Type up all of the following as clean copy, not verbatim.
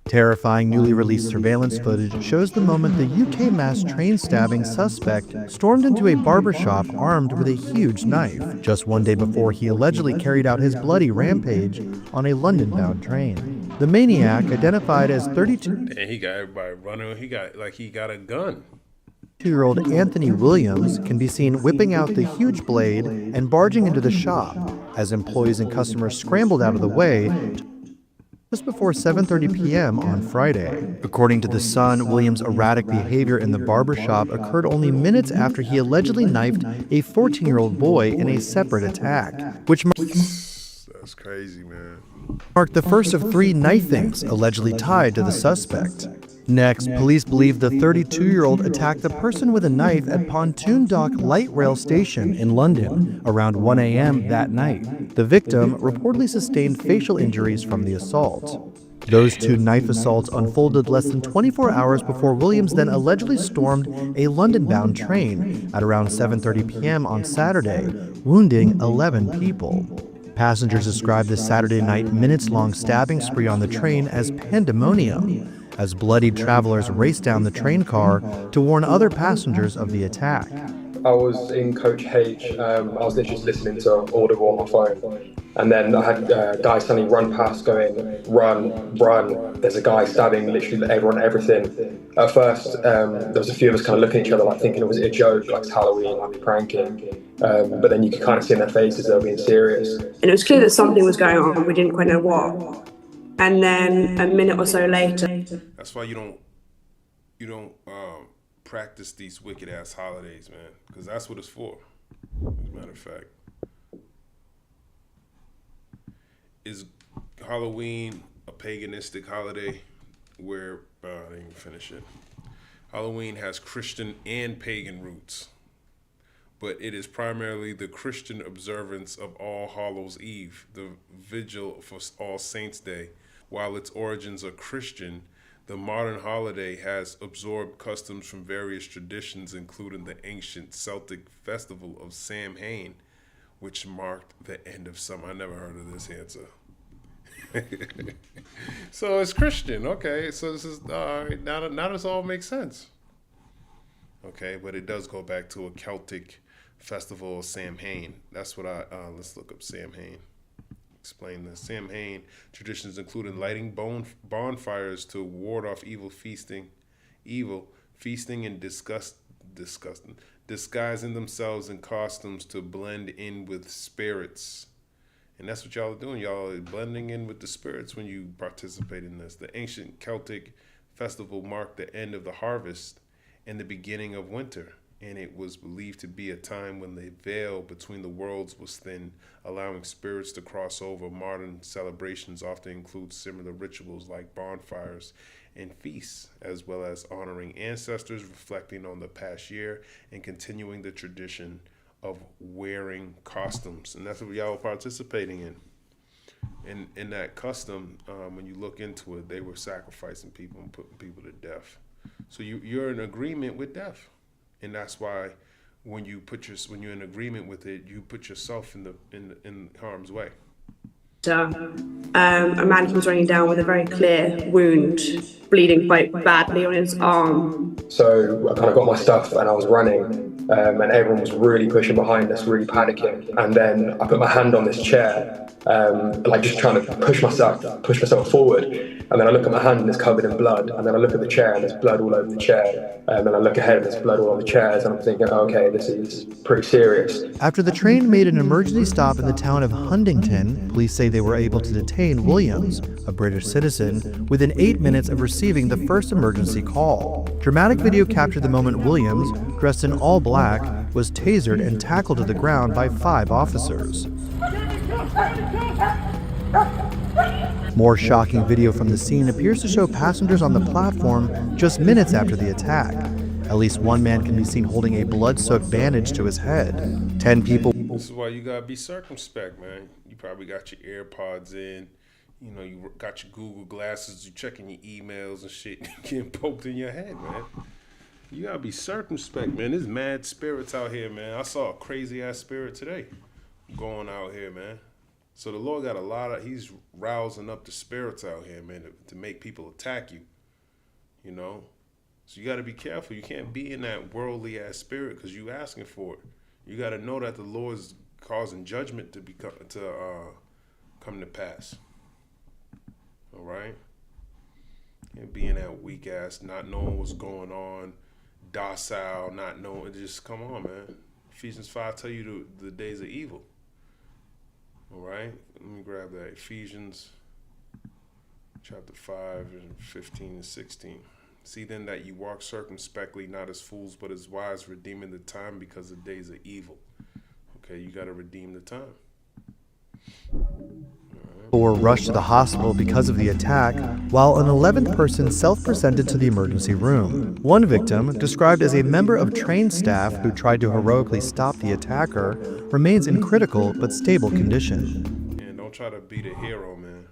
Terrifying newly released surveillance footage shows the moment the UK mass train stabbing suspect stormed into a barbershop armed with a huge knife, just one day before he allegedly carried out his bloody rampage on a London-bound train. The maniac, identified as 32 And he got everybody running. He got a gun. 2-year-old Anthony Williams can be seen whipping out the huge blade and barging into the shop as employees and customers scrambled out of the way just before 7:30 p.m. on Friday. According to The Sun, Williams' erratic behavior in the barbershop occurred only minutes after he allegedly knifed a 14-year-old boy in a separate attack, which That's crazy, man. marked the first of 3 knifings allegedly tied to the suspect. Next, police believe the 32-year-old attacked the person with a knife at Pontoon Dock Light Rail Station in London around 1 a.m. that night. The victim reportedly sustained facial injuries from the assault. Those 2 knife assaults unfolded less than 24 hours before Williams then allegedly stormed a London-bound train at around 7:30 p.m. on Saturday, wounding 11 people. Passengers described the Saturday night minutes-long stabbing spree on the train as pandemonium, as bloodied travelers raced down the train car to warn other passengers of the attack. I was in Coach H. I was literally just listening to Audible on my phone. And then I had guys suddenly run past going, run. There's a guy stabbing literally everyone, everything. At first, there was a few of us kind of looking at each other like thinking, was it a joke, like it's Halloween, like pranking? But then you could kind of see in their faces they were being serious. And it was clear that something was going on, we didn't quite know what. And then a minute or so later. That's why you don't practice these wicked ass holidays, man, because that's what it's for. As a matter of fact, is Halloween a paganistic holiday? Where I didn't even finish it. Halloween has Christian and pagan roots, but it is primarily the Christian observance of All Hallows Eve, the vigil for All Saints Day. While its origins are Christian, the modern holiday has absorbed customs from various traditions, including the ancient Celtic festival of Samhain, which marked the end of summer. I never heard of this answer. So it's Christian, okay. So this is all right. Now this all makes sense. Okay, but it does go back to a Celtic festival of Samhain. That's what let's look up Samhain. Explain this. Samhain traditions including lighting bonfires to ward off evil, feasting and disguising themselves in costumes to blend in with spirits. And that's what y'all are doing. Y'all are blending in with the spirits when you participate in this. The ancient Celtic festival marked the end of the harvest and the beginning of winter, and it was believed to be a time when the veil between the worlds was thin, allowing spirits to cross over. Modern celebrations often include similar rituals like bonfires and feasts, as well as honoring ancestors, reflecting on the past year, and continuing the tradition of wearing costumes. And that's what y'all are participating in. And in that custom, when you look into it, they were sacrificing people and putting people to death. So you're in agreement with death. And that's why when you're in agreement with it, you put yourself in harm's way. A man comes running down with a very clear wound, bleeding quite badly on his arm. So I kind of got my stuff and I was running, and everyone was really pushing behind us, really panicking. And then I put my hand on this chair, like just trying to push myself forward. And then I look at my hand and it's covered in blood. And then I look at the chair and there's blood all over the chair. And then I look ahead and there's blood all on the chairs. And I'm thinking, okay, this is pretty serious. After the train made an emergency stop in the town of Huntington, police say they were able to detain Williams, a British citizen, within 8 minutes of receiving the first emergency call. Dramatic video captured the moment Williams, dressed in all black, was tasered and tackled to the ground by 5 officers. More shocking video from the scene appears to show passengers on the platform just minutes after the attack. At least one man can be seen holding a blood-soaked bandage to his head. 10 people. This is why you gotta be circumspect, man. You probably got your AirPods in. You know, you got your Google glasses. You checking your emails and shit. Getting poked in your head, man. You gotta be circumspect, man. There's mad spirits out here, man. I saw a crazy ass spirit today going out here, man. So the Lord got he's rousing up the spirits out here, man, to make people attack you, you know? So you got to be careful. You can't be in that worldly ass spirit because you asking for it. You got to know that the Lord's causing judgment to come to pass. All right? And being that weak ass, not knowing what's going on, docile, not knowing, just come on, man. Ephesians 5 tell you the days of evil. All right? Let me grab that. Ephesians chapter 5 and 15 and 16. See then that you walk circumspectly, not as fools, but as wise, redeeming the time because the days are evil. Okay, you got to redeem the time. People were rushed to the hospital because of the attack, while an 11th person self-presented to the emergency room. One victim, described as a member of trained staff who tried to heroically stop the attacker, remains in critical but stable condition. And don't try to be the hero, man.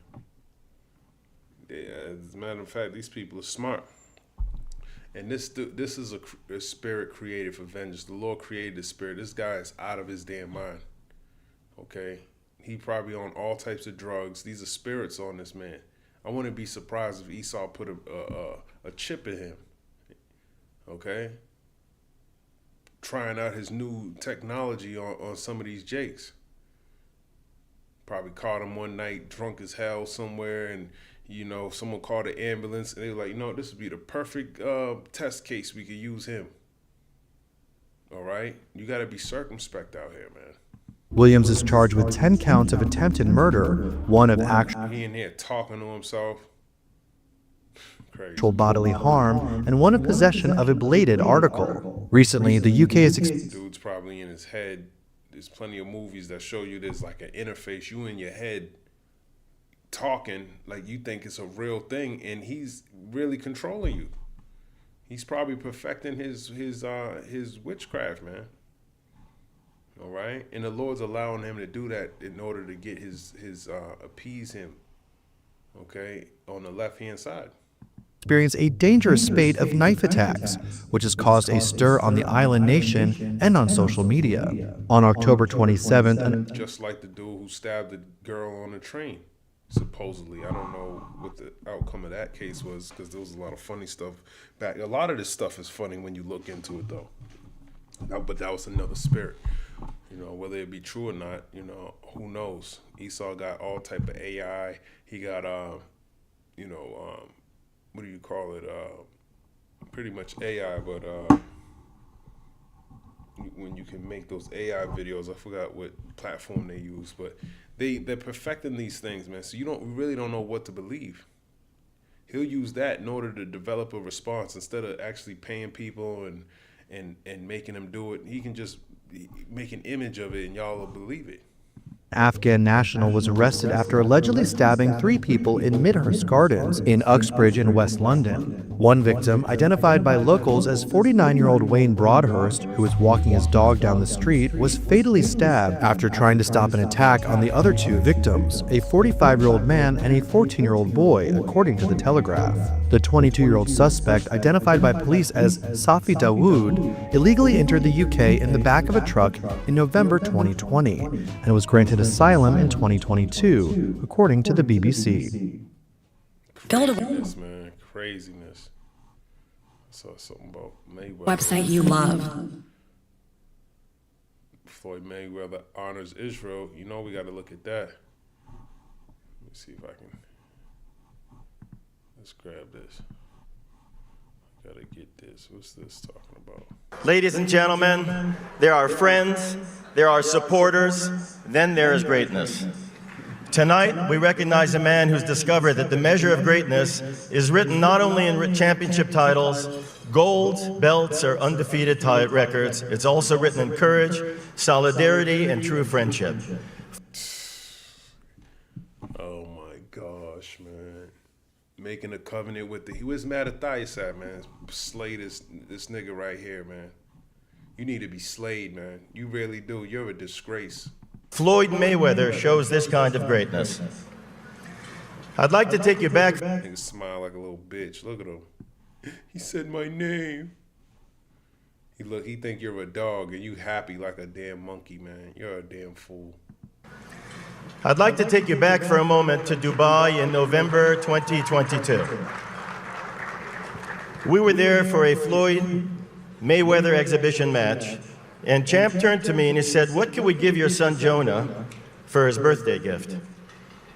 As a matter of fact, these people are smart. And this is a spirit created for vengeance. The Lord created the spirit. This guy is out of his damn mind. Okay? He probably on all types of drugs. These are spirits on this man. I wouldn't be surprised if Esau put a chip in him. Okay? Trying out his new technology on some of these jakes. Probably caught him one night drunk as hell somewhere, and you know, someone called the ambulance and they were like, you know, this would be the perfect test case. We could use him. All right? You got to be circumspect out here, man. Williams is charged with 10 counts of attempted murder, one of actual He in here talking to himself. Crazy. bodily harm, and one of possession of a bladed article. Recently, the UK has Dude's probably in his head. There's plenty of movies that show you there's like an interface. You in your head talking like you think it's a real thing, and he's really controlling you. He's probably perfecting his witchcraft, man. All right, and the Lord's allowing him to do that in order to get his appease him. Okay, on the left hand side. experienced a dangerous spate of knife attacks, which has caused a stir on the island nation and on social media. On October 27th, Just like the dude who stabbed the girl on the train, supposedly. I don't know what the outcome of that case was, because there was a lot of funny stuff back. A lot of this stuff is funny when you look into it, though. But that was another spirit. You know, whether it be true or not, you know, who knows? Esau got all type of AI. He got, what do you call it? Pretty much AI, but when you can make those AI videos, I forgot what platform they use, but they're perfecting these things, man. So you really don't know what to believe. He'll use that in order to develop a response instead of actually paying people and making them do it. He can just make an image of it and y'all will believe it. Afghan national was arrested after allegedly stabbing 3 people in Midhurst Gardens in Uxbridge in West London. One victim, identified by locals as 49-year-old Wayne Broadhurst, who was walking his dog down the street, was fatally stabbed after trying to stop an attack on the other 2 victims, a 45-year-old man and a 14-year-old boy, according to the Telegraph. The 22-year-old suspect, identified by police as Safi Dawood, illegally entered the UK in the back of a truck in November 2020 and was granted asylum in 2022, according to the BBC. Craziness, man. Craziness. I saw something about Mayweather. Website you love. Floyd Mayweather honors Israel. You know we got to look at that. Let me see if I can. Let's grab this. Got to get this. What's this talking about? Ladies and gentlemen, there are friends, there are supporters, then there is greatness. Tonight, we recognize a man who's discovered that the measure of greatness is written not only in championship titles, gold, belts, or undefeated records, it's also written in courage, solidarity, and true friendship. Oh my gosh, man. Making a covenant with where's Mattathias at, man? Slay this nigga right here, man. You need to be slayed, man. You really do. You're a disgrace. Floyd Mayweather shows this kind of greatness. I'd like to take you back. Nigga smile like a little bitch. Look at him. He said my name. He think you're a dog and you happy like a damn monkey, man. You're a damn fool. I'd like to take you back for a moment to Dubai in November 2022. We were there for a Floyd Mayweather exhibition match, and Champ turned to me and he said, "What can we give your son Jonah for his birthday gift?"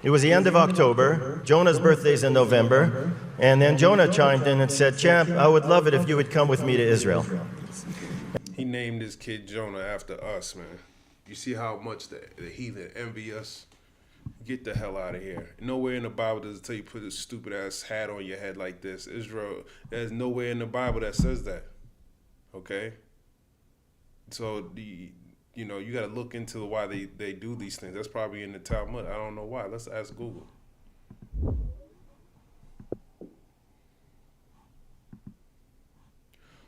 It was the end of October, Jonah's birthday's in November, and then Jonah chimed in and said, "Champ, I would love it if you would come with me to Israel." He named his kid Jonah after us, man. You see how much the heathen envy us? Get the hell out of here. Nowhere in the Bible does it tell you put a stupid ass hat on your head like this. Israel, there's nowhere in the Bible that says that. Okay? So, you know, you got to look into why they do these things. That's probably in the Talmud. I don't know why. Let's ask Google.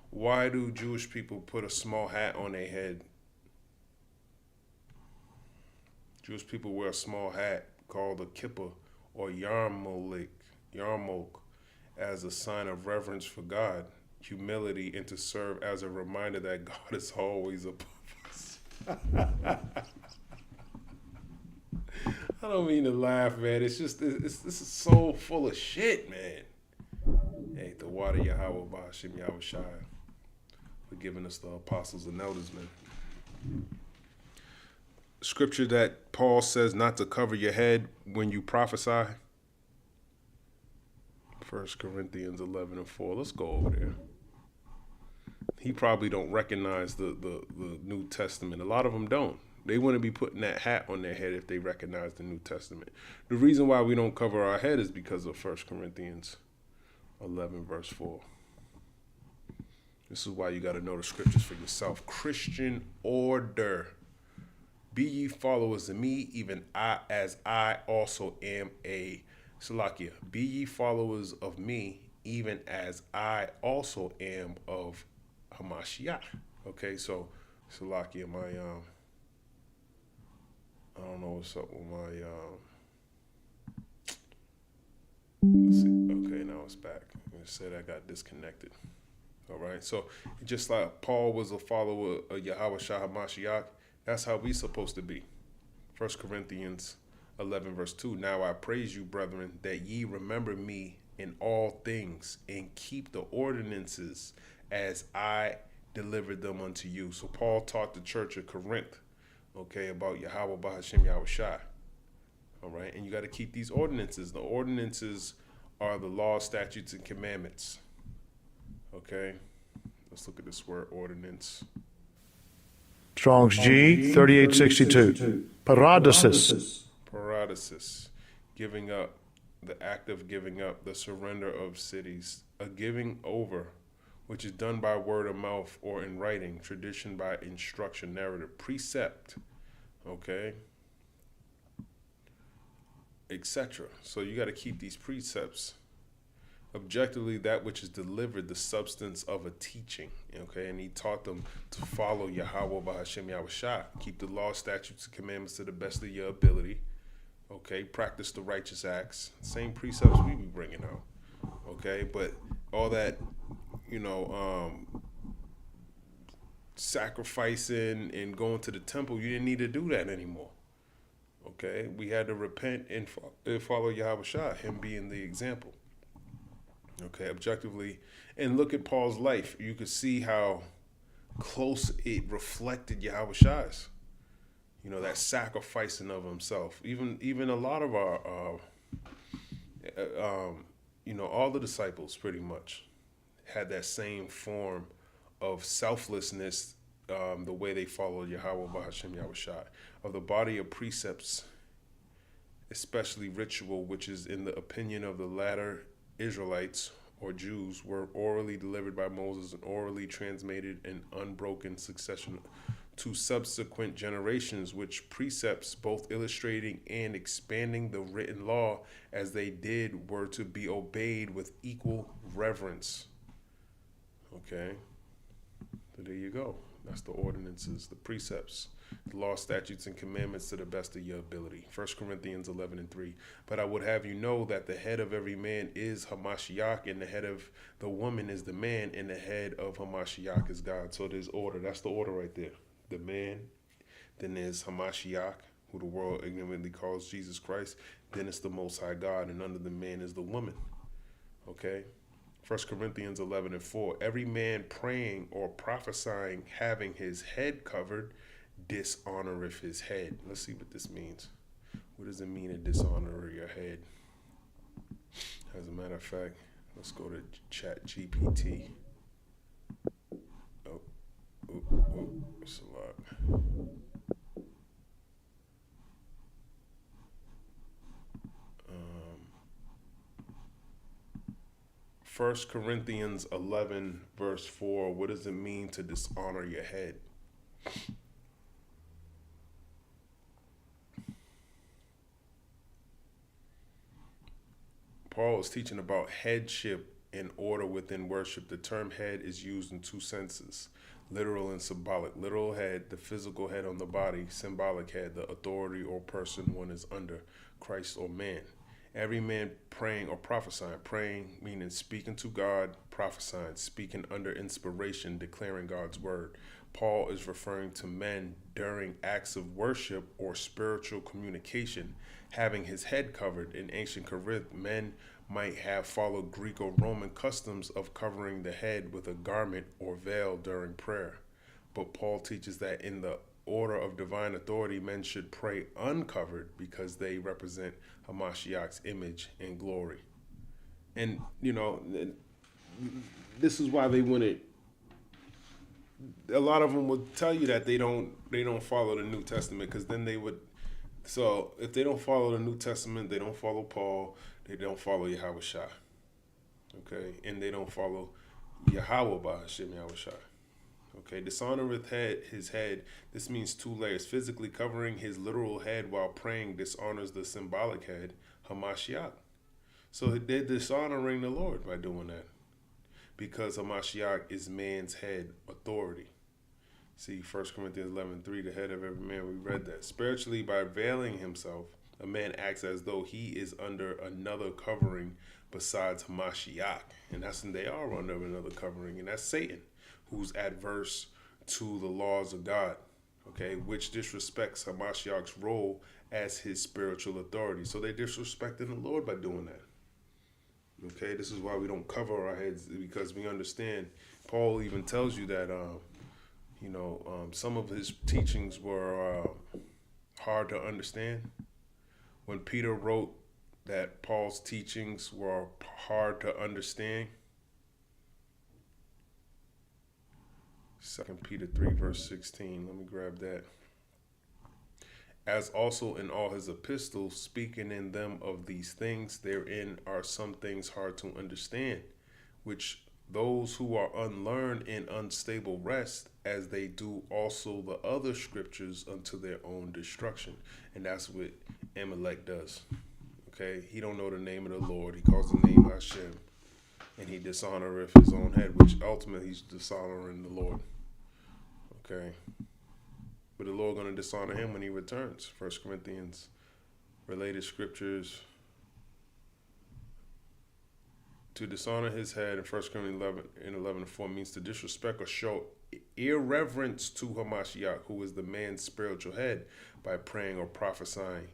Why do Jewish people put a small hat on their head? Jewish people wear a small hat called a kippah or yarmulke as a sign of reverence for God, humility, and to serve as a reminder that God is always above us. I don't mean to laugh, man. It's just, this is so full of shit, man. Hey, the water Yahweh Ba'ashim Yahweh Shai for giving us the apostles and elders, man. Scripture that Paul says not to cover your head when you prophesy. 1 Corinthians 11:4. Let's go over there. He probably don't recognize the New Testament. A lot of them don't. They wouldn't be putting that hat on their head if they recognize the New Testament. The reason why we don't cover our head is because of 1 Corinthians 11:4. This is why you got to know the scriptures for yourself. Christian order. Be ye followers of me, even as I also am a Salakia. Be ye followers of me, even as I also am of Hamashiach. Okay, so Salakia, my I don't know what's up with my let's see. Okay, now it's back. I said I got disconnected. All right, so just like Paul was a follower of Yahweh Shah Hamashiach, that's how we supposed to be. 1 Corinthians 11:2. Now I praise you, brethren, that ye remember me in all things and keep the ordinances as I delivered them unto you. So Paul taught the church of Corinth, okay, about Yahweh Ba'ashim Yahweh Shai. All right, and you got to keep these ordinances. The ordinances are the laws, statutes, and commandments. Okay, let's look at this word ordinance. Strong's G, 3862. Paradosis. Paradosis. Giving up, the act of giving up, the surrender of cities, a giving over, which is done by word of mouth or in writing, tradition by instruction, narrative, precept, okay, etc. So you got to keep these precepts. Objectively, that which is delivered, the substance of a teaching, okay? And he taught them to follow Yahweh Ba'ashim Yahweh Shai. Keep the law, statutes, and commandments to the best of your ability, okay? Practice the righteous acts. Same precepts we be bringing out, okay? But all that, you know, sacrificing and going to the temple, you didn't need to do that anymore, okay? We had to repent and follow Yahweh Shai, him being the example. Okay, objectively, and look at Paul's life. You could see how close it reflected Yahweh Shai's. You know, that sacrificing of himself. Even a lot of our, you know, all the disciples pretty much had that same form of selflessness, the way they followed Yahweh Ba'ashim Yahweh Shai. Of the body of precepts, especially ritual, which is in the opinion of the latter Israelites or Jews, were orally delivered by Moses and orally transmitted in unbroken succession to subsequent generations, which precepts, both illustrating and expanding the written law as they did, were to be obeyed with equal reverence. Okay, so there you go. That's the ordinances, the precepts, the law, statutes, and commandments to the best of your ability. 1 Corinthians 11:3. But I would have you know that the head of every man is Hamashiach, and the head of the woman is the man, and the head of Hamashiach is God. So there's order. That's the order right there. The man, then there's Hamashiach, who the world ignorantly calls Jesus Christ, then it's the Most High God, and under the man is the woman. Okay? 1 Corinthians 11:4, every man praying or prophesying having his head covered dishonoreth his head. Let's see what this means. What does it mean to dishonor your head? As a matter of fact, let's go to Chat GPT. Oh, it's a lot. 1 Corinthians 11, verse 4, what does it mean to dishonor your head? Paul is teaching about headship and order within worship. The term head is used in two senses, literal and symbolic. Literal head, the physical head on the body. Symbolic head, the authority or person one is under, Christ or man. Every man praying or prophesying, praying meaning speaking to God, prophesying, speaking under inspiration, declaring God's word. Paul is referring to men during acts of worship or spiritual communication, having his head covered. In ancient Corinth, men might have followed Greek or Roman customs of covering the head with a garment or veil during prayer. But Paul teaches that in the order of divine authority, men should pray uncovered because they represent Hamashiach's image and glory. And, you know, this is why they wouldn't. A lot of them would tell you that they don't follow the New Testament, because then they would. So if they don't follow the New Testament, they don't follow Paul, they don't follow Yahweh Shai. Okay, and they don't follow Yahweh by Hashem Yahweh Shai. Okay, dishonoreth his head. This means two layers. Physically covering his literal head while praying dishonors the symbolic head, Hamashiach. So they're dishonoring the Lord by doing that, because Hamashiach is man's head authority. See, 1 Corinthians 11:3, the head of every man, we read that. Spiritually, by veiling himself, a man acts as though he is under another covering besides Hamashiach. And that's when they are under another covering, and that's Satan, who's adverse to the laws of God, okay, which disrespects Hamashiach's role as his spiritual authority. So they're disrespecting the Lord by doing that. Okay, this is why we don't cover our heads, because we understand. Paul even tells you that, some of his teachings were hard to understand. When Peter wrote that Paul's teachings were hard to understand, 2 Peter 3, verse 16, let me grab that. As also in all his epistles, speaking in them of these things, therein are some things hard to understand, which those who are unlearned and unstable wrest, as they do also the other scriptures unto their own destruction. And that's what Amalek does. Okay, he don't know the name of the Lord. He calls the name Hashem, and he dishonoreth his own head, which ultimately he's dishonoring the Lord. Okay. But the Lord going to dishonor him when he returns. 1 Corinthians, related scriptures. To dishonor his head in 1 Corinthians 11:4 means to disrespect or show irreverence to Hamashiach, who is the man's spiritual head, by praying or prophesying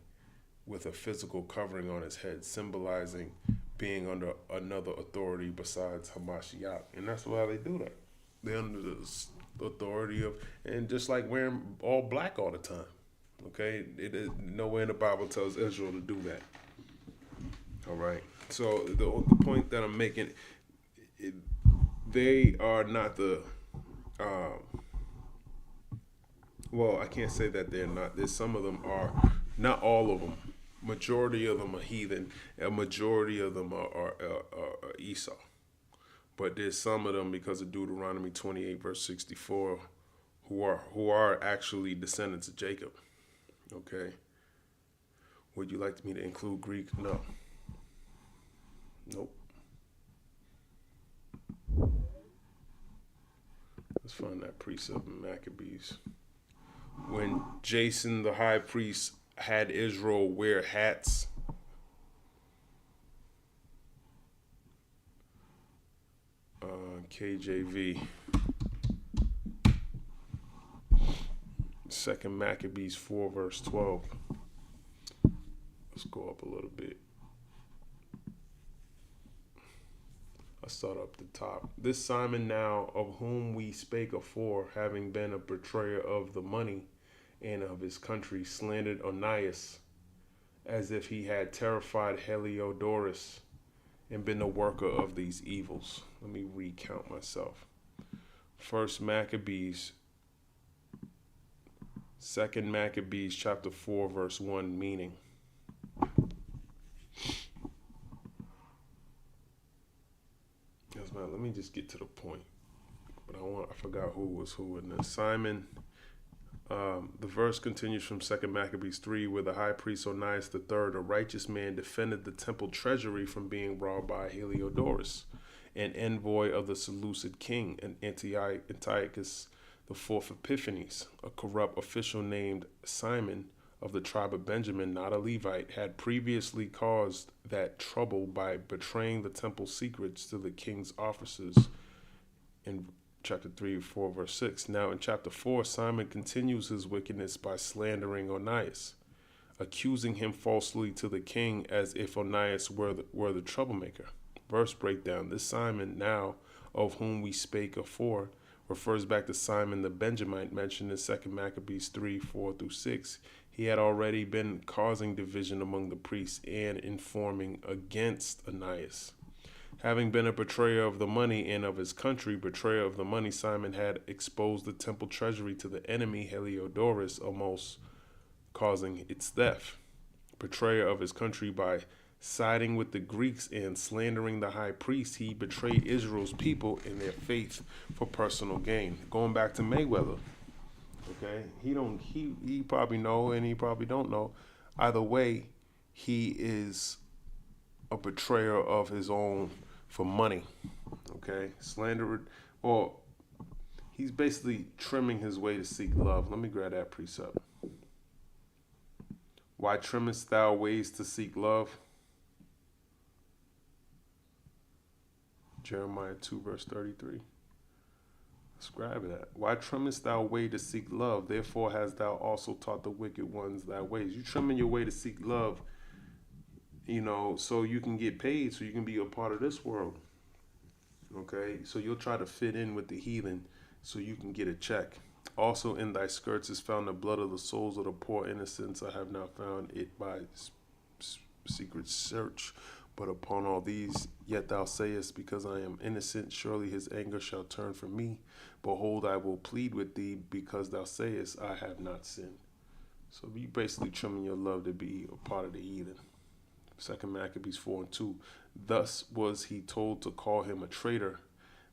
with a physical covering on his head, symbolizing being under another authority besides Hamashiach. And that's why they do that. They're under the authority of, and just like wearing all black all the time. Okay, it is nowhere in the Bible tells Israel to do that. All right. So the point that I'm making, they are not the. Well, I can't say that they're not. There's some of them are, not all of them. Majority of them are heathen. A majority of them are Esau. But there's some of them, because of Deuteronomy 28, verse 64, who are actually descendants of Jacob. Okay. Would you like me to include Greek? No. Nope. Let's find that precept in Maccabees. When Jason, the high priest, had Israel wear hats, KJV, 2 Maccabees 4, verse 12. Let's go up a little bit. I'll start up the top. This Simon now, of whom we spake afore, having been a betrayer of the money and of his country, slandered Onias, as if he had terrified Heliodorus and been the worker of these evils. Let me recount myself. First Maccabees, Second Maccabees, chapter 4, verse 1, meaning. Yes, man, let me just get to the point. But I forgot who was who in this. Simon, the verse continues from 2 Maccabees 3, where the high priest Onias III, a righteous man, defended the temple treasury from being robbed by Heliodorus, an envoy of the Seleucid king, and Antiochus the fourth Epiphanes, a corrupt official named Simon of the tribe of Benjamin, not a Levite, had previously caused that trouble by betraying the temple secrets to the king's officers in chapter 3, 4, verse 6. Now in chapter 4, Simon continues his wickedness by slandering Onias, accusing him falsely to the king as if Onias were the troublemaker. Verse breakdown. This Simon now, of whom we spake afore, refers back to Simon the Benjamite mentioned in 2 Maccabees 3, 4 through 6. He had already been causing division among the priests and informing against Onias. Having been a betrayer of the money and of his country, betrayer of the money, Simon had exposed the temple treasury to the enemy Heliodorus, almost causing its theft. Betrayer of his country by siding with the Greeks and slandering the high priest, he betrayed Israel's people in their faith for personal gain. Going back to Mayweather, okay, he probably know and he probably don't know. Either way, he is a betrayer of his own for money, okay, slandered, or he's basically trimming his way to seek love. Let me grab that precept. Why trimmest thou ways to seek love? Jeremiah 2, verse 33. Describe that. Why trimmest thou way to seek love? Therefore hast thou also taught the wicked ones thy ways. You trimming your way to seek love, so you can get paid, so you can be a part of this world. Okay? So you'll try to fit in with the heathen so you can get a check. Also in thy skirts is found the blood of the souls of the poor innocents. I have not found it by secret search. But upon all these, yet thou sayest, because I am innocent, surely his anger shall turn from me. Behold, I will plead with thee, because thou sayest, I have not sinned. So you basically trimming your love to be a part of the heathen. 2 Maccabees 4 and 2. Thus was he told to call him a traitor,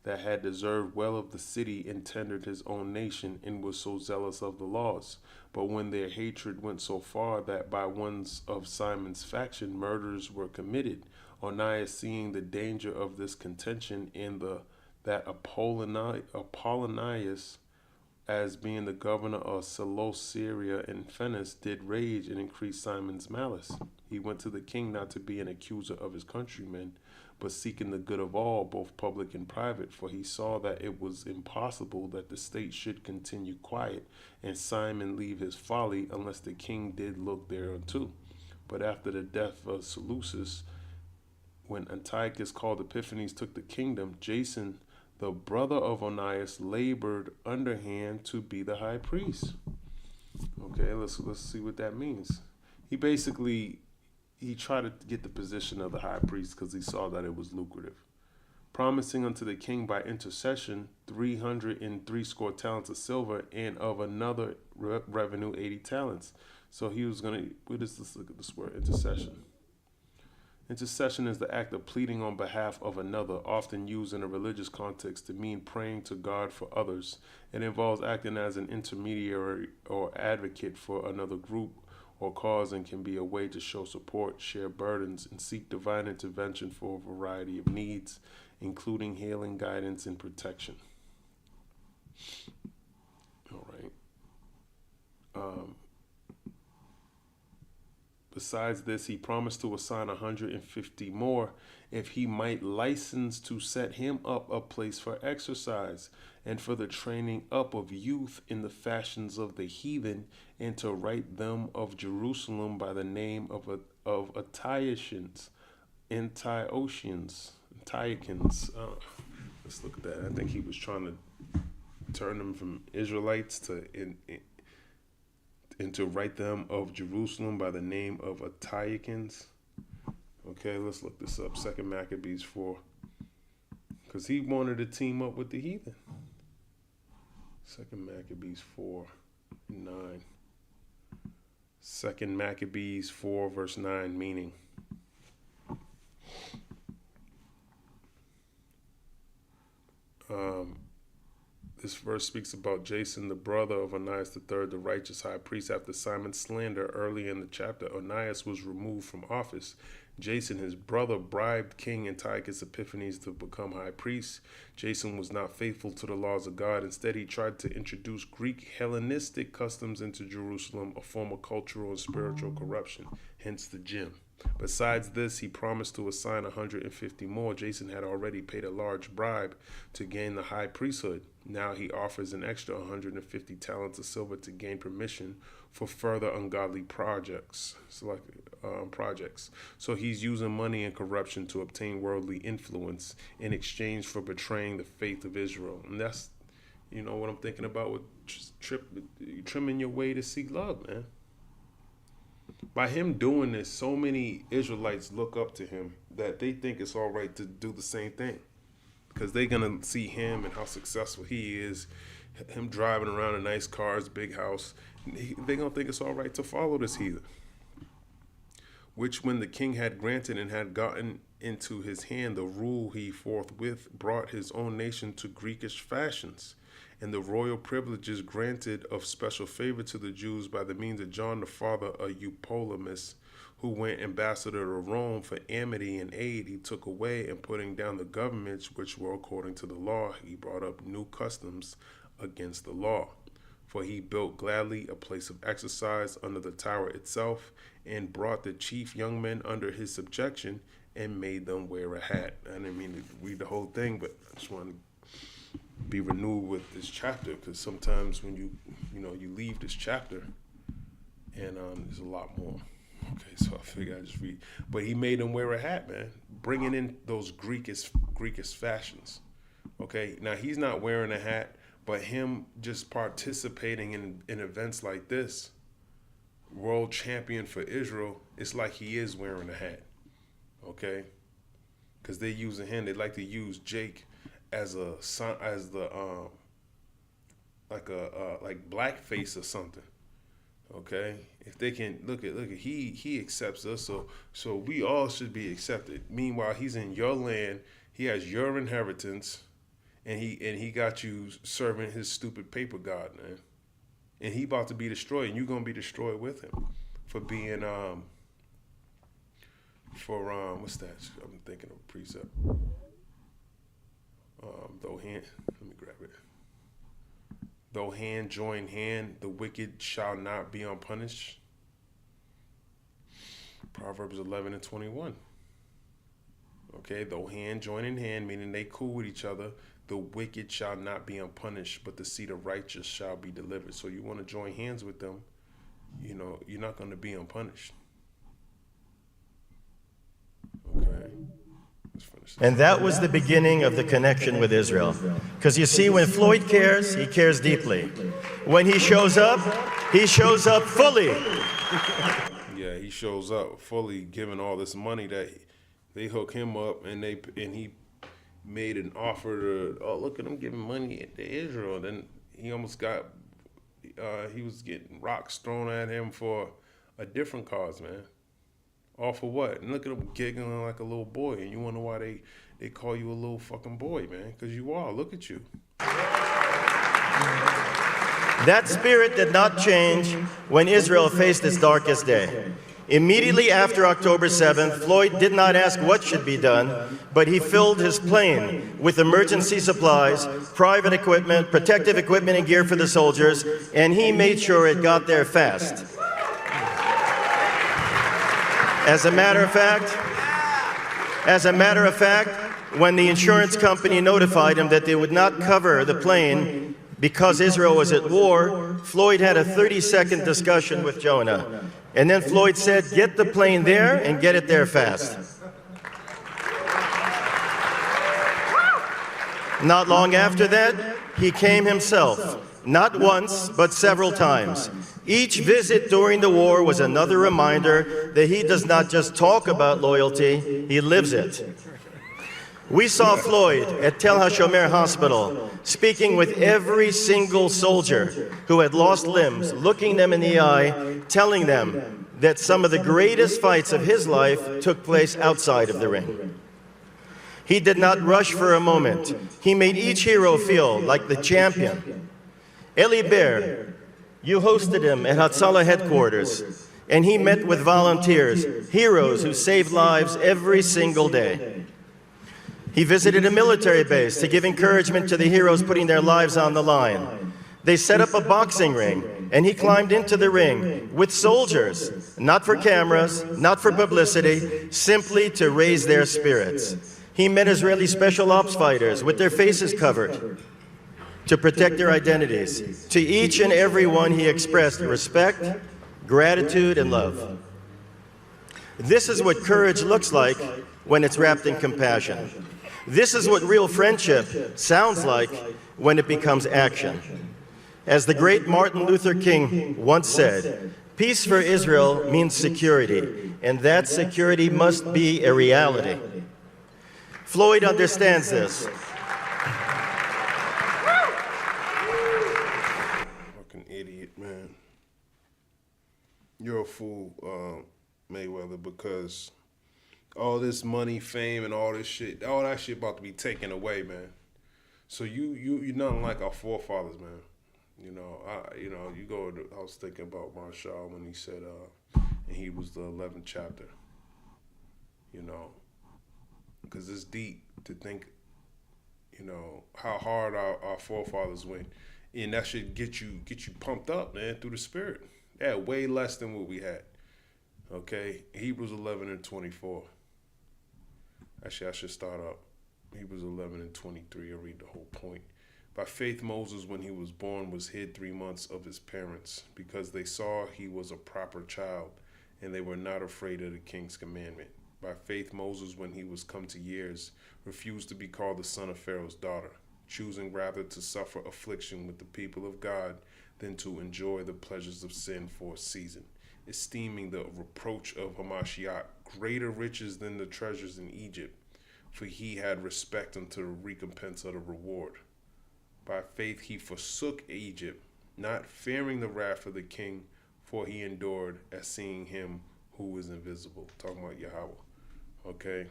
that had deserved well of the city and tendered his own nation, and was so zealous of the laws. But when their hatred went so far that by ones of Simon's faction murders were committed, Onias, seeing the danger of this contention and that Apollonius, as being the governor of Seleucia and Phenice, did rage and increase Simon's malice. He went to the king not to be an accuser of his countrymen, but seeking the good of all, both public and private, for he saw that it was impossible that the state should continue quiet, and Simon leave his folly, unless the king did look thereunto. But after the death of Seleucus, when Antiochus called Epiphanes took the kingdom, Jason, the brother of Onias, labored underhand to be the high priest. Okay, let's see what that means. He tried to get the position of the high priest because he saw that it was lucrative, promising unto the king by intercession 360 talents of silver, and of another revenue 80 talents. So he was going to, let's look at this word, intercession. Intercession is the act of pleading on behalf of another, often used in a religious context to mean praying to God for others. It involves acting as an intermediary or advocate for another group or cause, and can be a way to show support, share burdens, and seek divine intervention for a variety of needs, including healing, guidance, and protection. All right. Besides this, he promised to assign 150 more if he might license to set him up a place for exercise and for the training up of youth in the fashions of the heathen, and to write them of Jerusalem by the name of of Antiochians. Let's look at that. I think he was trying to turn them from Israelites and to write them of Jerusalem by the name of Antiochians. Okay, let's look this up. 2 Maccabees 4. Because he wanted to team up with the heathen. 2 Maccabees 4:9. 2 Maccabees 4 verse 9, meaning. This verse speaks about Jason, the brother of Onias III, the righteous high priest. After Simon's slander early in the chapter, Onias was removed from office. Jason, his brother, bribed King Antiochus Epiphanes to become high priest. Jason was not faithful to the laws of God. Instead, he tried to introduce Greek Hellenistic customs into Jerusalem, a form of cultural and spiritual corruption, hence the gem. Besides this, he promised to assign 150 more. Jason had already paid a large bribe to gain the high priesthood. Now he offers an extra 150 talents of silver to gain permission for further ungodly projects. So he's using money and corruption to obtain worldly influence in exchange for betraying the faith of Israel. And that's, what I'm thinking about with trimming your way to seek love, man. By him doing this, so many Israelites look up to him that they think it's all right to do the same thing, because they're going to see him and how successful he is, him driving around in nice cars, big house. They're going to think it's all right to follow this heathen. Which when the king had granted and had gotten into his hand the rule, he forthwith brought his own nation to Greekish fashions, and the royal privileges granted of special favor to the Jews by the means of John, the father of Eupolemus, who went ambassador to Rome for amity and aid, he took away, and putting down the governments which were according to the law, he brought up new customs against the law. For he built gladly a place of exercise under the tower itself, and brought the chief young men under his subjection, and made them wear a hat. I didn't mean to read the whole thing, but I just want to be renewed with this chapter, because sometimes when you leave this chapter, and there's a lot more. Okay, so I figure I just read. But he made them wear a hat, man, bringing in those Greekish fashions. Okay, now he's not wearing a hat, but him just participating in events like this, world champion for Israel, it's like he is wearing a hat. Okay, because they're using him. They like to use Jake as like blackface or something. Okay, if they can look at he accepts us, so we all should be accepted. Meanwhile, he's in your land, he has your inheritance, and he got you serving his stupid paper god, man. And he about to be destroyed, and you're gonna be destroyed with him for being what's that? I'm thinking of a precept. Though hand, let me grab it. Though hand join hand, the wicked shall not be unpunished. Proverbs 11:21. Okay, though hand join in hand, meaning they cool with each other, the wicked shall not be unpunished, but the seed of righteous shall be delivered. So you want to join hands with them, you're not going to be unpunished. Okay. And that was the beginning of the connection with Israel. Because you see, when Floyd cares, he cares deeply. When he shows up fully. Yeah, he shows up fully, giving all this money that they hook him up, and he made an offer to, look at him giving money to Israel. Then he almost got, he was getting rocks thrown at him for a different cause, man. All for what? And look at him giggling like a little boy, and you wonder why they call you a little fucking boy, man, because you are. Look at you. That spirit did not change when Israel faced its darkest day. Immediately after October 7th, Floyd did not ask what should be done, but he filled his plane with emergency supplies, private equipment, protective equipment and gear for the soldiers, and he made sure it got there fast. As a matter of fact, when the insurance company notified him that they would not cover the plane because Israel was at war, Floyd had a 30-second discussion with Jonah. And then Floyd said, "Get the plane there and get it there fast." Not long after that, he came himself, not once, but several times. Each visit during the war was another reminder that he does not just talk about loyalty, he lives it. We saw Floyd at Tel HaShomer Hospital, speaking with every single soldier who had lost limbs, looking them in the eye, telling them that some of the greatest fights of his life took place outside of the ring. He did not rush for a moment. He made each hero feel like the champion. Eli Bear, you hosted him at Hatzalah headquarters, and he met with volunteers, heroes who saved lives every single day. He visited a military base to give encouragement to the heroes putting their lives on the line. They set up a boxing ring, and he climbed into the ring with soldiers, not for cameras, not for publicity, simply to raise their spirits. He met Israeli special ops fighters with their faces covered to protect their identities. To each and every one, he expressed respect, gratitude, and love. This is what courage looks like when it's wrapped in compassion. This is what real friendship sounds like when it becomes action. As the great Martin Luther King once said, "Peace for Israel means security, and that security must be a reality." Floyd understands this. Fucking idiot, man. You're a fool, Mayweather, because all this money, fame, and all this shit, all that shit about to be taken away, man. So you're nothing like our forefathers, man. You go. I was thinking about Marshall when he said, and he was the 11th chapter. Because it's deep to think, how hard our forefathers went, and that should get you pumped up, man, through the spirit. Yeah, way less than what we had. Okay, Hebrews 11:24. Actually, I should start up. Hebrews 11:23. I'll read the whole point. By faith, Moses, when he was born, was hid 3 months of his parents, because they saw he was a proper child, and they were not afraid of the king's commandment. By faith, Moses, when he was come to years, refused to be called the son of Pharaoh's daughter, choosing rather to suffer affliction with the people of God than to enjoy the pleasures of sin for a season, esteeming the reproach of Hamashiach greater riches than the treasures in Egypt, for he had respect unto the recompense of the reward. By faith he forsook Egypt, not fearing the wrath of the king, for he endured as seeing him who is invisible. Talking about Yahweh. Okay?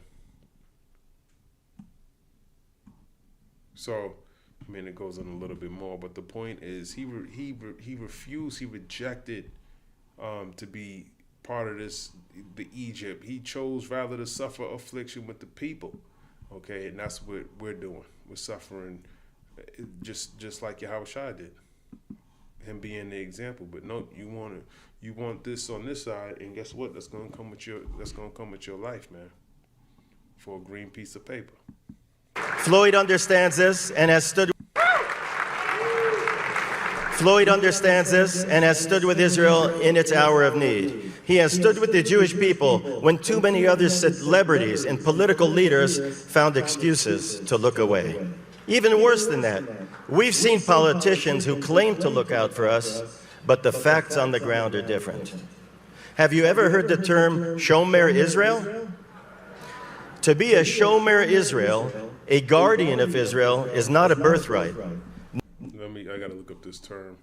So, it goes on a little bit more, but the point is he refused, he rejected to be part of the Egypt. He chose rather to suffer affliction with the people. Okay, and that's what we're doing. We're suffering just like Yahushua did. Him being the example. But no, you want this on this side, and guess what? That's gonna come with your life, man. For a green piece of paper. Floyd understands this and has stood with Israel in its hour of need. He has stood with the Jewish people when too many other celebrities and political leaders found excuses to look away. Even worse than that, we've seen politicians who claim to look out for us, but the facts on the ground are different. Have you ever heard the term Shomer Israel? To be a Shomer Israel, a guardian of Israel, is not a birthright. I gotta look up this term.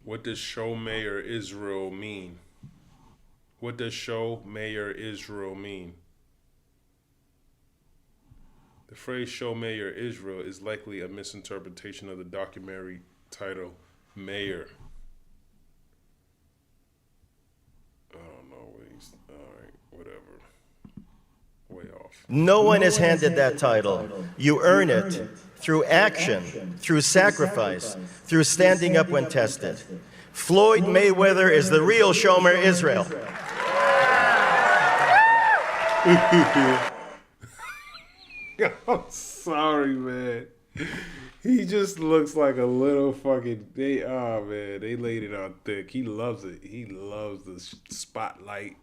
What does Shomer Israel mean? What does Shomer Israel mean? The phrase Shomer Israel is likely a misinterpretation of the documentary title Mayor. I don't know. Alright, whatever. Way off. No one is handed that title. You earn it through action, through sacrifice, through standing up when tested. Floyd Mayweather is the real Shomer Israel. I'm sorry, man. He just looks like a little fucking. They laid it on thick. He loves it. He loves the spotlight.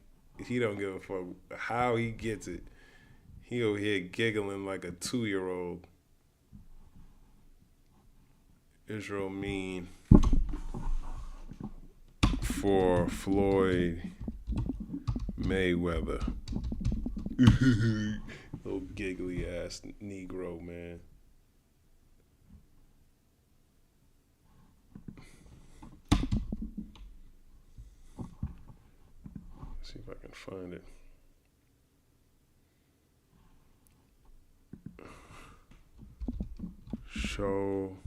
He don't give a fuck how he gets it. He over here giggling like a 2-year-old. Israel mean for Floyd Mayweather. Little giggly ass Negro, man. Let's see if I can find it. Show.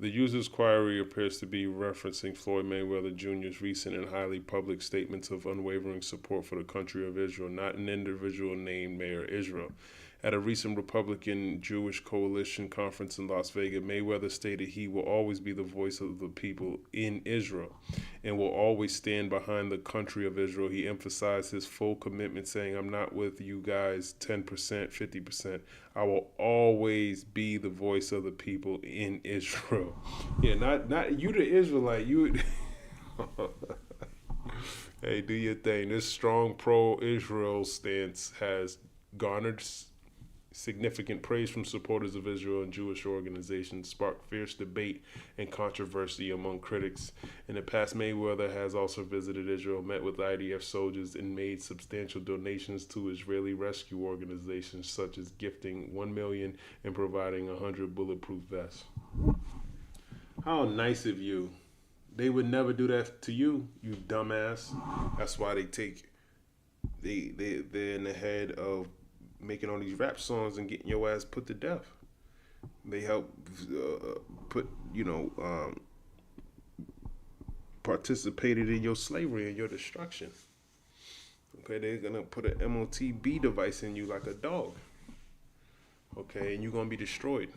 The user's query appears to be referencing Floyd Mayweather Jr.'s recent and highly public statements of unwavering support for the country of Israel, not an individual named Mayor Israel. At a recent Republican Jewish Coalition conference in Las Vegas, Mayweather stated he will always be the voice of the people in Israel and will always stand behind the country of Israel. He emphasized his full commitment, saying, "I'm not with you guys 10%, 50%. I will always be the voice of the people in Israel." Yeah, not you the Israelite. You hey, do your thing. This strong pro-Israel stance has garnered significant praise from supporters of Israel and Jewish organizations, sparked fierce debate and controversy among critics. In the past, Mayweather has also visited Israel, met with IDF soldiers, and made substantial donations to Israeli rescue organizations, such as gifting $1 million and providing 100 bulletproof vests. How nice of you. They would never do that to you, you dumbass. That's why they're in the head of making all these rap songs and getting your ass put to death. They help participated in your slavery and your destruction. Okay, they're gonna put an MOTB device in you like a dog. Okay, and you're gonna be destroyed.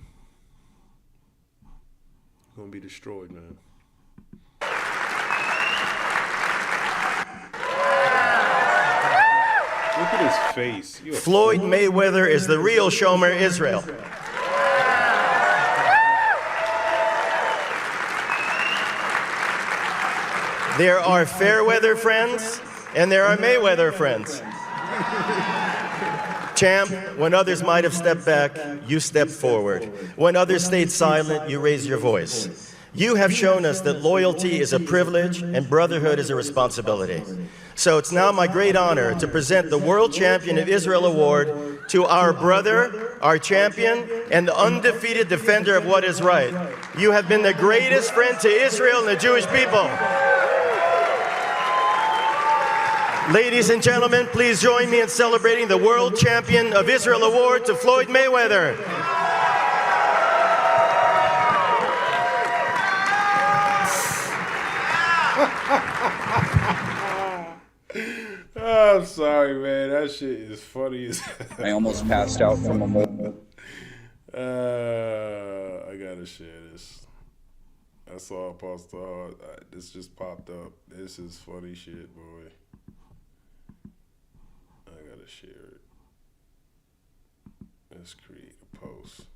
You're gonna be destroyed, man. Look at his face. Floyd Mayweather is the real Shomer Israel. There are Fairweather friends, and there are Mayweather friends. Champ, when others might have stepped back, you stepped forward. When others stayed silent, you raised your voice. You have shown us that loyalty is a privilege and brotherhood is a responsibility. So it's now my great honor to present the World Champion of Israel Award to our brother, our champion, and the undefeated defender of what is right. You have been the greatest friend to Israel and the Jewish people. Ladies and gentlemen, please join me in celebrating the World Champion of Israel Award to Floyd Mayweather. I'm sorry, man. That shit is funny as hell. I almost passed out from a moment. I gotta share this. I saw a post. This just popped up. This is funny shit, boy. I gotta share it. Let's create a post.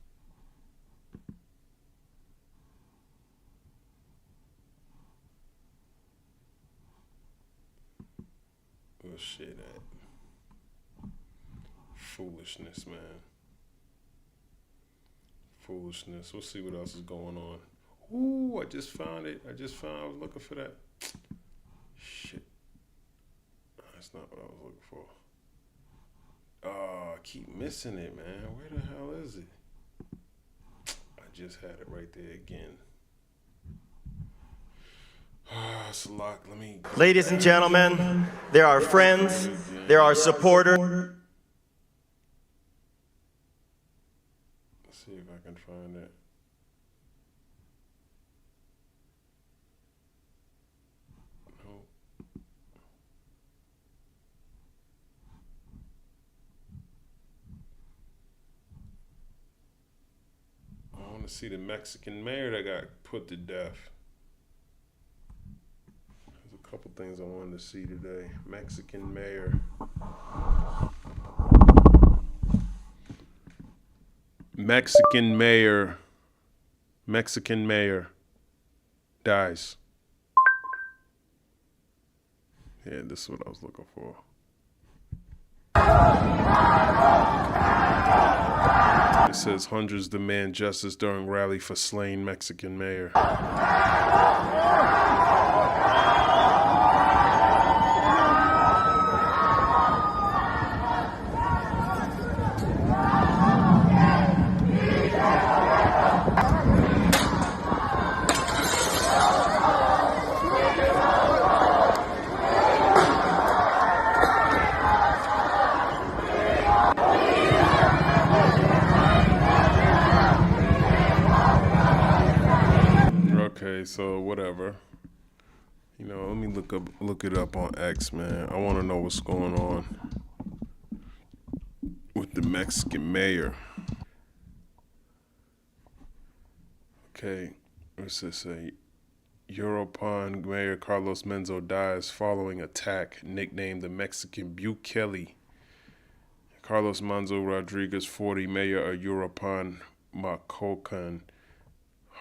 We'll share that. Foolishness, man. Foolishness. We'll see what else is going on. Ooh, I just found it. I was looking for that. Shit. That's not what I was looking for. Oh, I keep missing it, man. Where the hell is it? I just had it right there again. It's a lot. Let me. Ladies and gentlemen, there are friends, there are supporters. Let's see if I can find it. Nope. I want to see the Mexican mayor that got put to death. There's a couple things I wanted to see today. Mexican mayor. Mexican mayor dies. Yeah, this is what I was looking for. It says hundreds demand justice during rally for slain Mexican mayor. Okay, so whatever. You know, let me look it up on X, man. I want to know what's going on with the Mexican mayor. Okay, what's this say? Europan Mayor Carlos Menzo dies following attack, nicknamed the Mexican Bukele. Carlos Menzo Rodriguez, 40, mayor of Europan Macocan,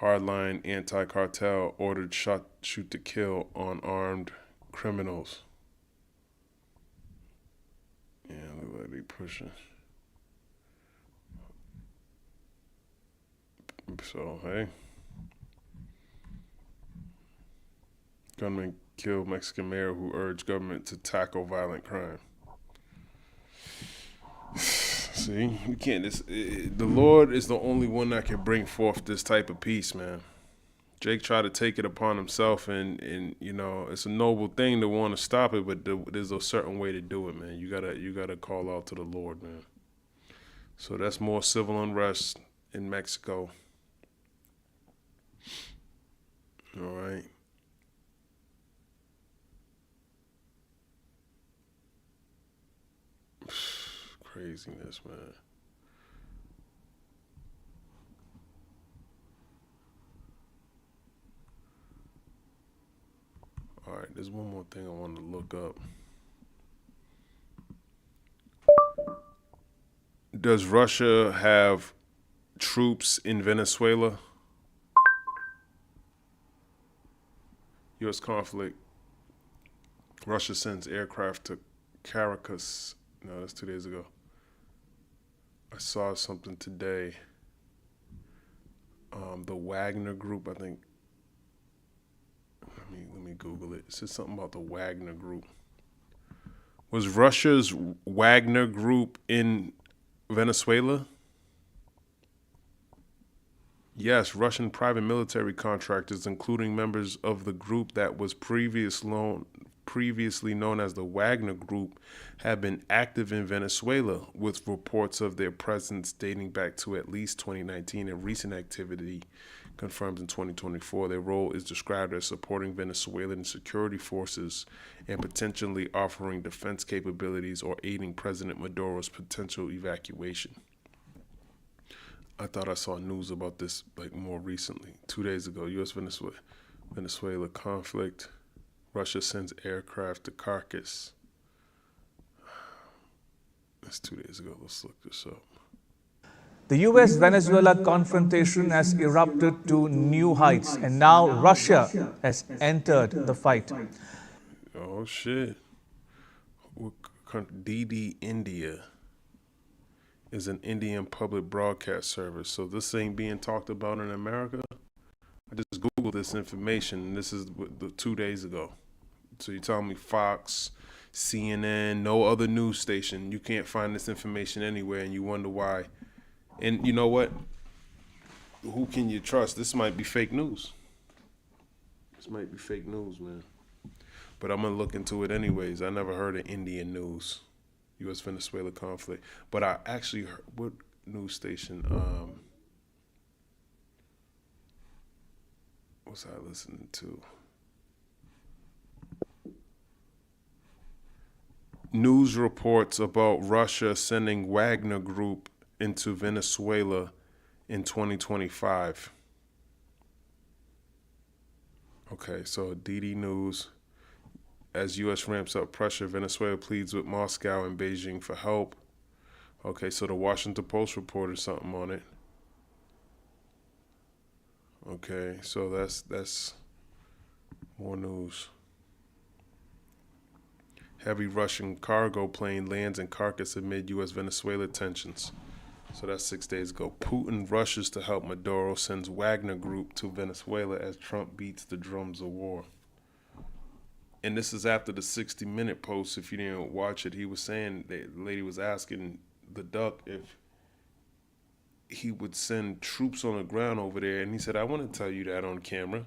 hardline anti-cartel, ordered shoot to kill unarmed criminals. Yeah, look like they pushing. So, hey. Gunman killed Mexican mayor who urged government to tackle violent crime. See, you can't. The Lord is the only one that can bring forth this type of peace, man. Jake tried to take it upon himself, and you know, it's a noble thing to want to stop it, but there's a certain way to do it, man. You gotta call out to the Lord, man. So that's more civil unrest in Mexico. All right. Craziness, man. All right, there's one more thing I wanted to look up. Does Russia have troops in Venezuela? U.S. conflict. Russia sends aircraft to Caracas. No, that's 2 days ago. I saw something today. The Wagner group, I think. Let me Google it. It says something about the Wagner group. Was Russia's Wagner group in Venezuela? Yes, Russian private military contractors, including members of the group that was previously known as the Wagner Group, have been active in Venezuela, with reports of their presence dating back to at least 2019 and recent activity confirmed in 2024. Their role is described as supporting Venezuelan security forces and potentially offering defense capabilities or aiding President Maduro's potential evacuation. I thought I saw news about this like more recently. 2 days ago, U.S.-Venezuela conflict. Russia sends aircraft to Caracas. That's 2 days ago. Let's look this up. The US-Venezuela confrontation has erupted to new heights, and now Russia has entered the fight. Oh, shit. DD India is an Indian public broadcast service. So this ain't being talked about in America? I just Googled this information, and this is 2 days ago. So you tell me Fox, CNN, no other news station, you can't find this information anywhere, and you wonder why. And you know what? Who can you trust? This might be fake news. This might be fake news, man. But I'm going to look into it anyways. I never heard of Indian news, U.S.-Venezuela conflict. But I actually heard, what news station? What's I listening to? News reports about Russia sending Wagner Group into Venezuela in 2025. Okay, so DD News, as U.S. ramps up pressure, Venezuela pleads with Moscow and Beijing for help. Okay, so the Washington Post reported something on it. Okay, so that's more news. Heavy Russian cargo plane lands in Caracas amid U.S.-Venezuela tensions. So that's 6 days ago. Putin rushes to help Maduro, sends Wagner group to Venezuela as Trump beats the drums of war. And this is after the 60-minute post. If you didn't watch it, he was saying, the lady was asking the duck if he would send troops on the ground over there. And he said, I want to tell you that on camera.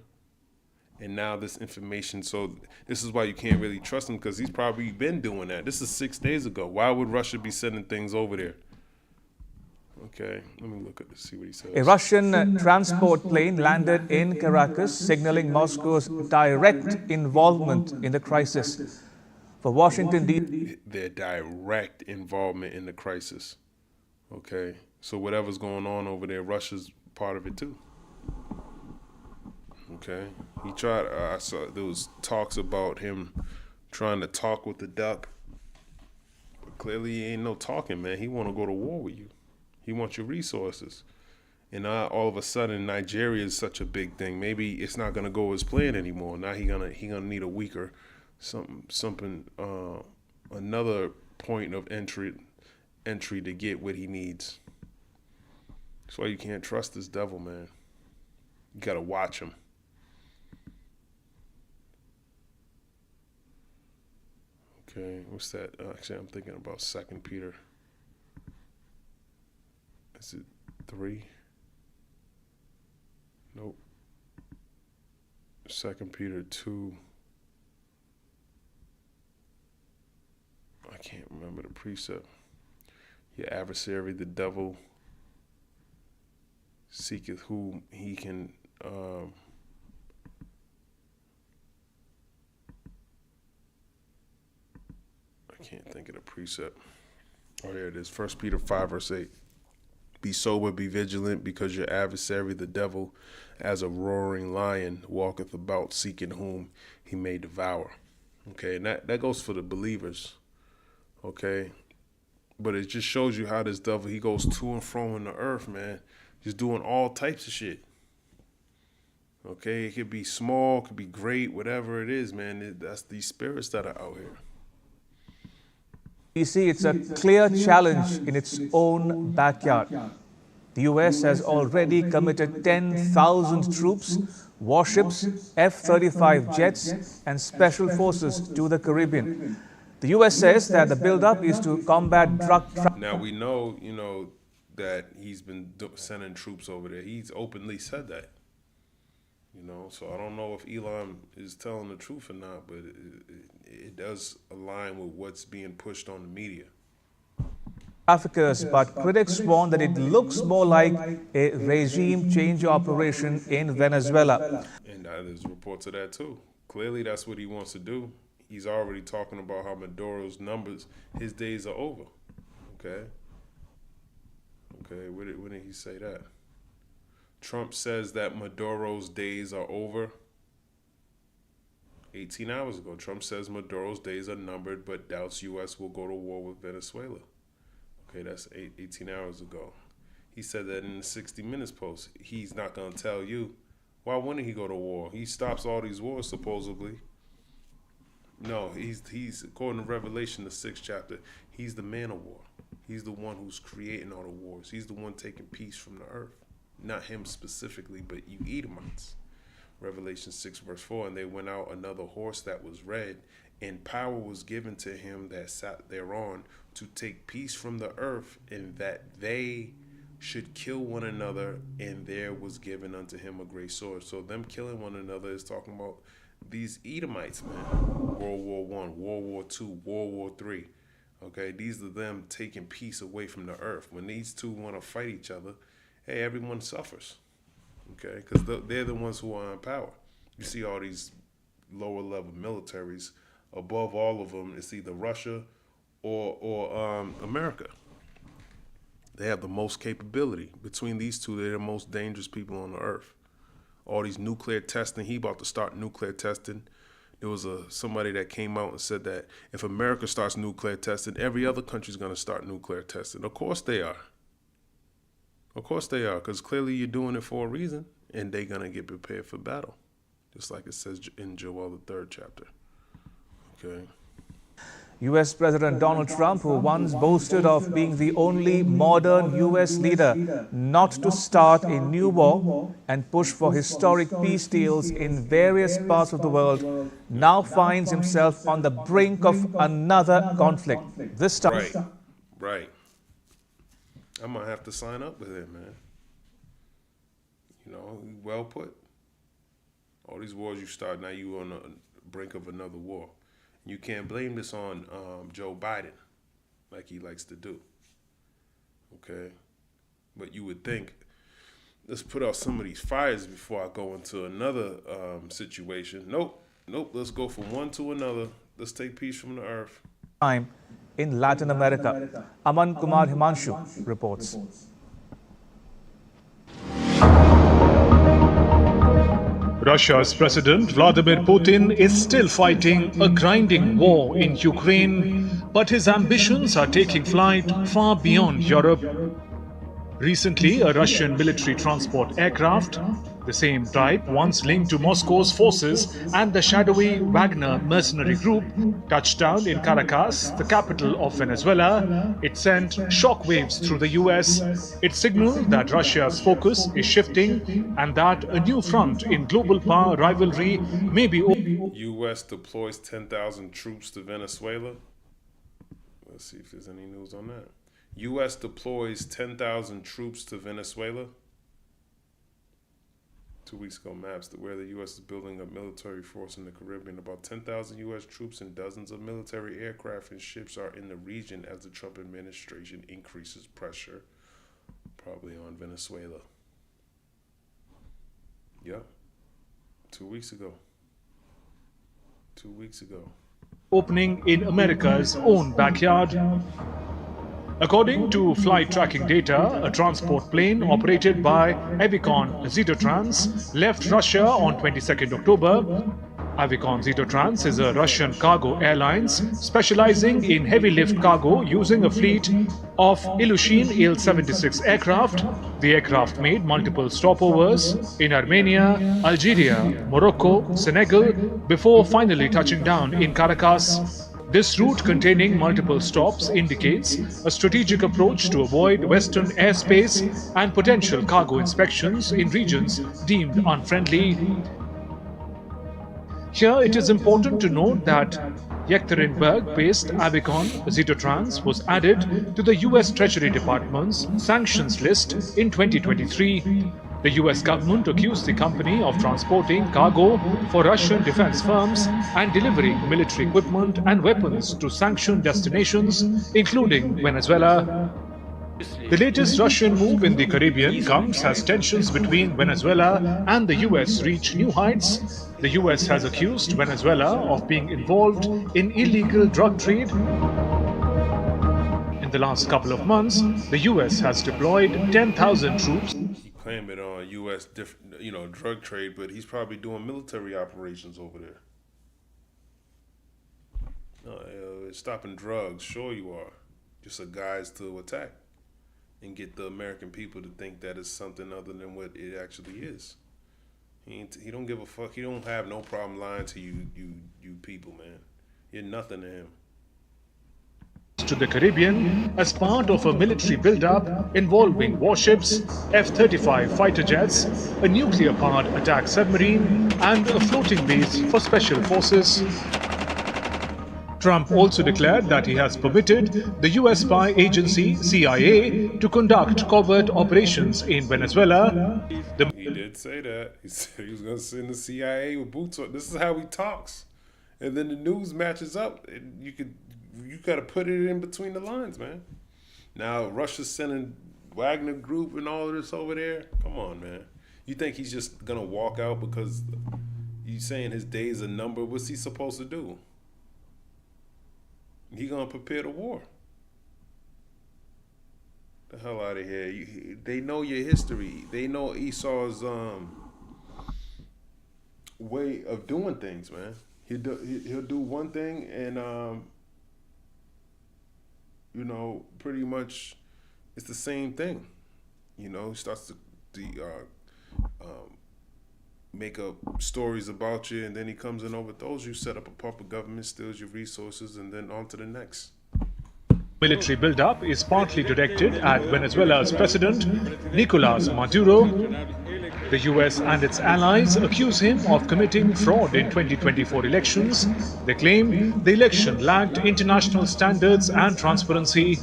And now this information, so this is why you can't really trust him, because he's probably been doing that. This is 6 days ago. Why would Russia be sending things over there? Okay, let me look at this, see what he says. A Russian transport plane landed in Caracas, signaling Moscow's direct involvement in the crisis. For Washington, D.C., their direct involvement in the crisis. Okay, so whatever's going on over there, Russia's part of it too. Okay, he tried. I saw there was talks about him trying to talk with the duck, but clearly he ain't no talking, man. He want to go to war with you. He wants your resources. And now all of a sudden Nigeria is such a big thing. Maybe it's not gonna go as planned anymore. Now he gonna need a weaker another point of entry to get what he needs. That's why you can't trust this devil, man. You gotta watch him. Okay, what's that? Actually, I'm thinking about 2 Peter. Is it 3? Nope. 2 Peter 2. I can't remember the precept. Your adversary, the devil, seeketh whom he can I can't think of the precept. Oh, there it is. 1 Peter 5, verse 8. Be sober, be vigilant, because your adversary, the devil, as a roaring lion, walketh about seeking whom he may devour. Okay, and that goes for the believers. Okay, but it just shows you how this devil, he goes to and fro in the earth, man, just doing all types of shit. Okay, it could be small, it could be great, whatever it is, man. That's these spirits that are out here. D.C., it's a clear challenge in its own backyard. The U.S. has already committed 10,000 troops, warships, F-35 jets, and special forces to the Caribbean. The U.S. says that the buildup is to combat drug trafficking. Now we know, that he's been sending troops over there. He's openly said that. So I don't know if Elon is telling the truth or not, but it does align with what's being pushed on the media. Traffickers, but critics warn that it looks more like a regime change operation in Venezuela. And there's reports of that too. Clearly that's what he wants to do. He's already talking about how Maduro's numbers, his days are over. Okay, when did he say that? Trump says that Maduro's days are over. 18 hours ago, Trump says Maduro's days are numbered, but doubts U.S. will go to war with Venezuela. Okay, that's 18 hours ago. He said that in the 60 Minutes post. He's not going to tell you. Why wouldn't he go to war? He stops all these wars, supposedly. No, he's according to Revelation, the 6th chapter, he's the man of war. He's the one who's creating all the wars. He's the one taking peace from the earth. Not him specifically, but you Edomites. Revelation 6, verse 4, and they went out another horse that was red, and power was given to him that sat thereon to take peace from the earth, and that they should kill one another, and there was given unto him a great sword. So them killing one another is talking about these Edomites, man. World War I, World War II, World War III. Okay, these are them taking peace away from the earth. When these two want to fight each other, hey, everyone suffers. Okay, because they're the ones who are in power. You see all these lower level militaries. Above all of them, it's either Russia or America. They have the most capability. Between these two, they're the most dangerous people on the earth. All these nuclear testing. He about to start nuclear testing. It was somebody that came out and said that if America starts nuclear testing, every other country's going to start nuclear testing. Of course they are. Of course they are, because clearly you're doing it for a reason, and they're going to get prepared for battle, just like it says in Joel, the 3rd chapter. Okay. U.S. President Donald Trump, who once boasted of being the only modern U.S. leader not to start a new war and push for historic peace deals in various parts of the world, now finds himself on the brink of another conflict. This time. Right. I might have to sign up with him, man. You know, well put. All these wars you start, now you on the brink of another war. You can't blame this on Joe Biden, like he likes to do. Okay? But you would think, let's put out some of these fires before I go into another situation. Nope. Let's go from one to another. Let's take peace from the earth. Time in Latin America. Aman Kumar Himanshu reports. Russia's President Vladimir Putin is still fighting a grinding war in Ukraine, but his ambitions are taking flight far beyond Europe. Recently, a Russian military transport aircraft, the same type once linked to Moscow's forces and the shadowy Wagner mercenary group, touched down in Caracas, the capital of Venezuela. It sent shockwaves through the US. It signaled that Russia's focus is shifting and that a new front in global power rivalry may be open. US deploys 10,000 troops to Venezuela. Let's see if there's any news on that. U.S. deploys 10,000 troops to Venezuela. 2 weeks ago, maps to where the U.S. is building a military force in the Caribbean. About 10,000 U.S. troops and dozens of military aircraft and ships are in the region as the Trump administration increases pressure, probably on Venezuela. Yep. 2 weeks ago. 2 weeks ago. Opening in America's own backyard. According to flight tracking data, a transport plane operated by Avicon Zitotrans left Russia on 22nd October. Avicon Zitotrans is a Russian cargo airlines specializing in heavy lift cargo using a fleet of Ilyushin Il-76 aircraft. The aircraft made multiple stopovers in Armenia, Algeria, Morocco, Senegal before finally touching down in Caracas. This route, containing multiple stops, indicates a strategic approach to avoid Western airspace and potential cargo inspections in regions deemed unfriendly. Here it is important to note that Yekaterinburg-based Avicon Zitotrans was added to the US Treasury Department's sanctions list in 2023. The US government accused the company of transporting cargo for Russian defense firms and delivering military equipment and weapons to sanctioned destinations, including Venezuela. The latest Russian move in the Caribbean comes as tensions between Venezuela and the US reach new heights. The US has accused Venezuela of being involved in illegal drug trade. In the last couple of months, the US has deployed 10,000 troops. Claim it on U.S. drug trade, but he's probably doing military operations over there. Stopping drugs, sure you are. Just a guise to attack and get the American people to think that it's something other than what it actually is. He don't give a fuck. He don't have no problem lying to you people, man. You're nothing to him. To the Caribbean as part of a military build-up involving warships, F-35 fighter jets, a nuclear-powered attack submarine, and a floating base for special forces. Trump also declared that he has permitted the US spy agency CIA to conduct covert operations in Venezuela. He did say that. He said he was going to send the CIA with boots on. This is how he talks. And then the news matches up. And you got to put it in between the lines, man. Now, Russia's sending Wagner group and all of this over there. Come on, man. You think he's just going to walk out because you saying his days are numbered? What's he supposed to do? He going to prepare the war. The hell out of here. They know your history. They know Esau's way of doing things, man. he'll do one thing and you know, pretty much it's the same thing. You know, he starts to make up stories about you, and then he comes and overthrows you, set up a puppet government, steals your resources, and then on to the next. Military buildup is partly directed at Venezuela's president, Nicolas Maduro. The US and its allies accuse him of committing fraud in 2024 elections. They claim the election lacked international standards and transparency.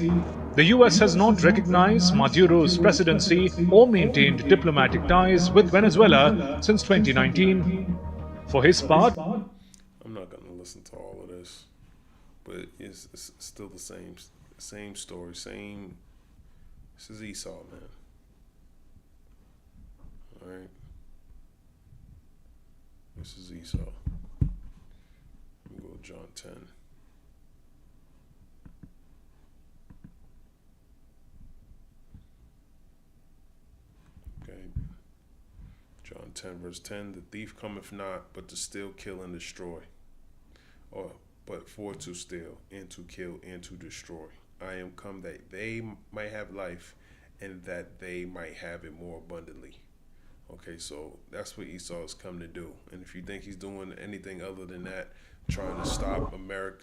The US has not recognized Maduro's presidency or maintained diplomatic ties with Venezuela since 2019. For his part, I'm not going to listen to all of this, but it's still the same story, same. This is Esau, man. All right. This is Esau. Let me go to John 10. Okay. John 10, verse 10. The thief cometh not, but to steal, kill, and destroy. But for to steal, and to kill, and to destroy. I am come that they might have life, and that they might have it more abundantly. Okay, so that's what Esau has come to do. And if you think he's doing anything other than that, trying to stop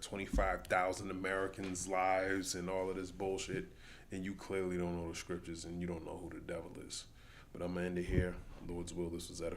25,000 Americans' lives and all of this bullshit, then you clearly don't know the scriptures and you don't know who the devil is. But I'm going to end it here. Lord's will, this was edifying.